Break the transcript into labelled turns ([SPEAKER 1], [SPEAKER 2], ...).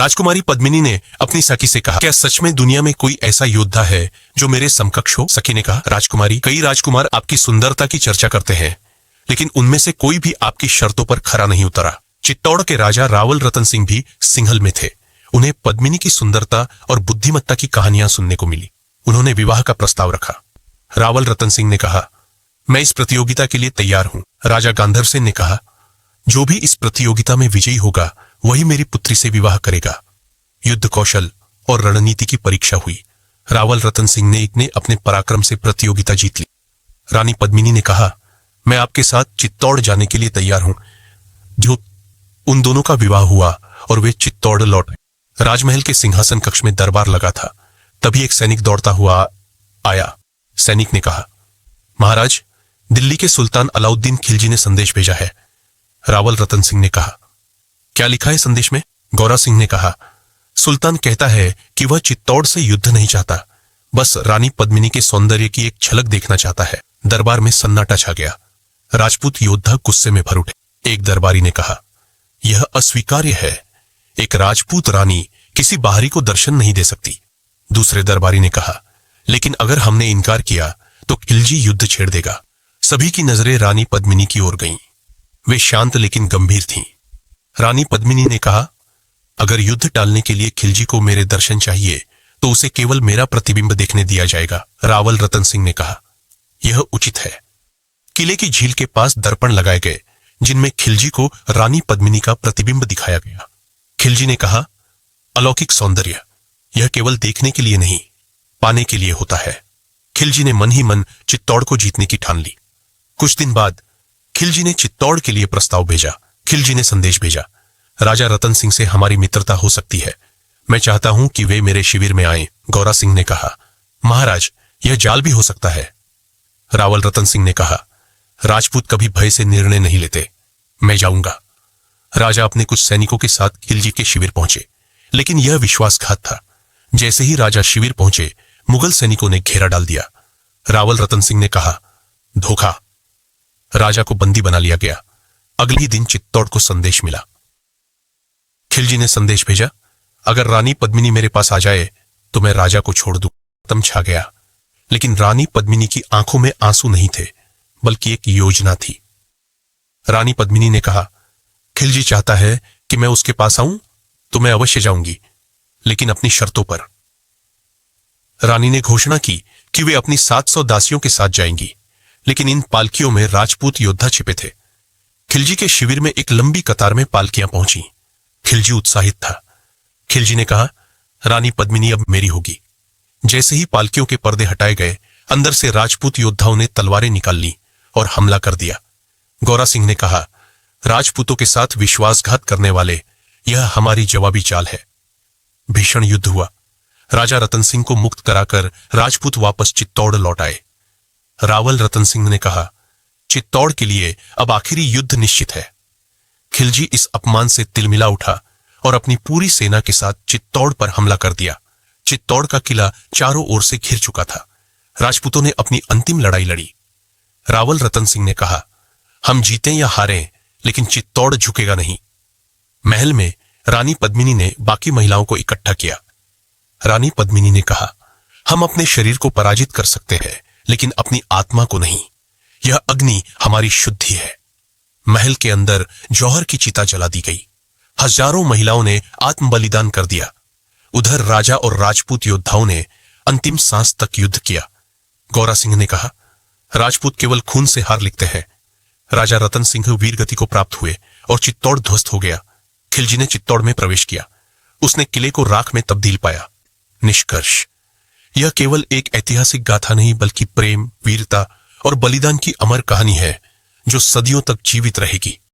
[SPEAKER 1] राजकुमारी पद्मिनी ने अपनी सखी से कहा, क्या सच में दुनिया में कोई ऐसा योद्धा है जो मेरे समकक्ष हो? सखी ने कहा, राजकुमारी, कई राजकुमार आपकी सुंदरता की चर्चा करते हैं, लेकिन उनमें से कोई भी आपकी शर्तों पर खरा नहीं उतरा। चित्तौड़ के राजा रावल रतन सिंह भी सिंघल में थे। उन्हें पद्मिनी की सुंदरता और बुद्धिमत्ता की कहानियां सुनने को मिली। उन्होंने विवाह का प्रस्ताव रखा। रावल रतन सिंह ने कहा, मैं इस प्रतियोगिता के लिए तैयार हूं। राजा गांधर सेन ने कहा, जो भी इस प्रतियोगिता में विजयी होगा वही मेरी पुत्री से विवाह करेगा। युद्ध कौशल और रणनीति की परीक्षा हुई। रावल रतन सिंह ने अपने पराक्रम से प्रतियोगिता जीत ली। रानी पद्मिनी ने कहा, मैं आपके साथ चित्तौड़ जाने के लिए तैयार हूं। जो उन दोनों का विवाह हुआ और वे चित्तौड़ लौट गए। राजमहल के सिंहासन कक्ष में दरबार लगा था। तभी एक सैनिक दौड़ता हुआ आया। सैनिक ने कहा, महाराज, दिल्ली के सुल्तान अलाउद्दीन खिलजी ने संदेश भेजा है। रावल रतन सिंह ने कहा, क्या लिखा है संदेश में? गौरा सिंह ने कहा, सुल्तान कहता है कि वह चित्तौड़ से युद्ध नहीं चाहता, बस रानी पद्मिनी के सौंदर्य की एक झलक देखना चाहता है। दरबार में सन्नाटा छा गया। राजपूत योद्धा गुस्से में भर उठे। एक दरबारी ने कहा, यह अस्वीकार्य है। एक राजपूत रानी किसी बाहरी को दर्शन नहीं दे सकती। दूसरे दरबारी ने कहा, लेकिन अगर हमने इनकार किया तो खिलजी युद्ध छेड़ देगा। सभी की नजरें रानी पद्मिनी की ओर गईं। वे शांत लेकिन गंभीर थीं। रानी पद्मिनी ने कहा, अगर युद्ध टालने के लिए खिलजी को मेरे दर्शन चाहिए तो उसे केवल मेरा प्रतिबिंब देखने दिया जाएगा। रावल रतन सिंह ने कहा, यह उचित है। किले की झील के पास दर्पण लगाए गए जिनमें खिलजी को रानी पद्मिनी का प्रतिबिंब दिखाया गया। खिलजी ने कहा, अलौकिक सौंदर्य यह केवल देखने के लिए नहीं, पाने के लिए होता है। खिलजी ने मन ही मन चित्तौड़ को जीतने की ठान ली। कुछ दिन बाद खिलजी ने चित्तौड़ के लिए प्रस्ताव भेजा। खिलजी ने संदेश भेजा, राजा रतन सिंह से हमारी मित्रता हो सकती है। मैं चाहता हूं कि वे मेरे शिविर में आएं। गौरा सिंह ने कहा, महाराज, यह जाल भी हो सकता है। रावल रतन सिंह ने कहा, राजपूत कभी भय से निर्णय नहीं लेते। मैं जाऊंगा। राजा अपने कुछ सैनिकों के साथ खिलजी के शिविर पहुंचे, लेकिन यह विश्वासघात था। जैसे ही राजा शिविर पहुंचे, मुगल सैनिकों ने घेरा डाल दिया। रावल रतन सिंह ने कहा, धोखा। राजा को बंदी बना लिया गया। अगले ही दिन चित्तौड़ को संदेश मिला। खिलजी ने संदेश भेजा, अगर रानी पद्मिनी मेरे पास आ जाए तो मैं राजा को छोड़ दूं। तम छा गया। लेकिन रानी पद्मिनी की आंखों में आंसू नहीं थे, बल्कि एक योजना थी। रानी पद्मिनी ने कहा, खिलजी चाहता है कि मैं उसके पास आऊं तो मैं अवश्य जाऊंगी, लेकिन अपनी शर्तों पर। रानी ने घोषणा की कि वे अपनी 700 दासियों के साथ जाएंगी, लेकिन इन पालकियों में राजपूत योद्धा छिपे थे। खिलजी के शिविर में एक लंबी कतार में पालकियां पहुंची। खिलजी उत्साहित था। खिलजी ने कहा, रानी पद्मिनी अब मेरी होगी। जैसे ही पालकियों के पर्दे हटाए गए, अंदर से राजपूत योद्धाओं ने तलवारें निकाल ली और हमला कर दिया। गौरा सिंह ने कहा, राजपूतों के साथ विश्वासघात करने वाले, यह हमारी जवाबी चाल है। भीषण युद्ध हुआ। राजा रतन सिंह को मुक्त कराकर राजपूत वापस चित्तौड़ लौट आए। रावल रतन सिंह ने कहा, चित्तौड़ के लिए अब आखिरी युद्ध निश्चित है। खिलजी इस अपमान से तिलमिला उठा और अपनी पूरी सेना के साथ चित्तौड़ पर हमला कर दिया। चित्तौड़ का किला चारों ओर से घिर चुका था। राजपूतों ने अपनी अंतिम लड़ाई लड़ी। रावल रतन सिंह ने कहा, हम जीतें या हारें, लेकिन चित्तौड़ झुकेगा नहीं। महल में रानी पद्मिनी ने बाकी महिलाओं को इकट्ठा किया। रानी पद्मिनी ने कहा, हम अपने शरीर को पराजित कर सकते हैं, लेकिन अपनी आत्मा को नहीं। यह अग्नि हमारी शुद्धि है। महल के अंदर जौहर की चिता जला दी गई। हजारों महिलाओं ने आत्म बलिदान कर दिया। उधर राजा और राजपूत योद्धाओं ने अंतिम सांस तक युद्ध किया। गौरा सिंह ने कहा, राजपूत केवल खून से हार लिखते हैं। राजा रतन सिंह वीरगति को प्राप्त हुए और चित्तौड़ ध्वस्त हो गया। खिलजी ने चित्तौड़ में प्रवेश किया। उसने किले को राख में तब्दील पाया। निष्कर्ष, यह केवल एक ऐतिहासिक गाथा नहीं, बल्कि प्रेम, वीरता और बलिदान की अमर कहानी है जो सदियों तक जीवित रहेगी।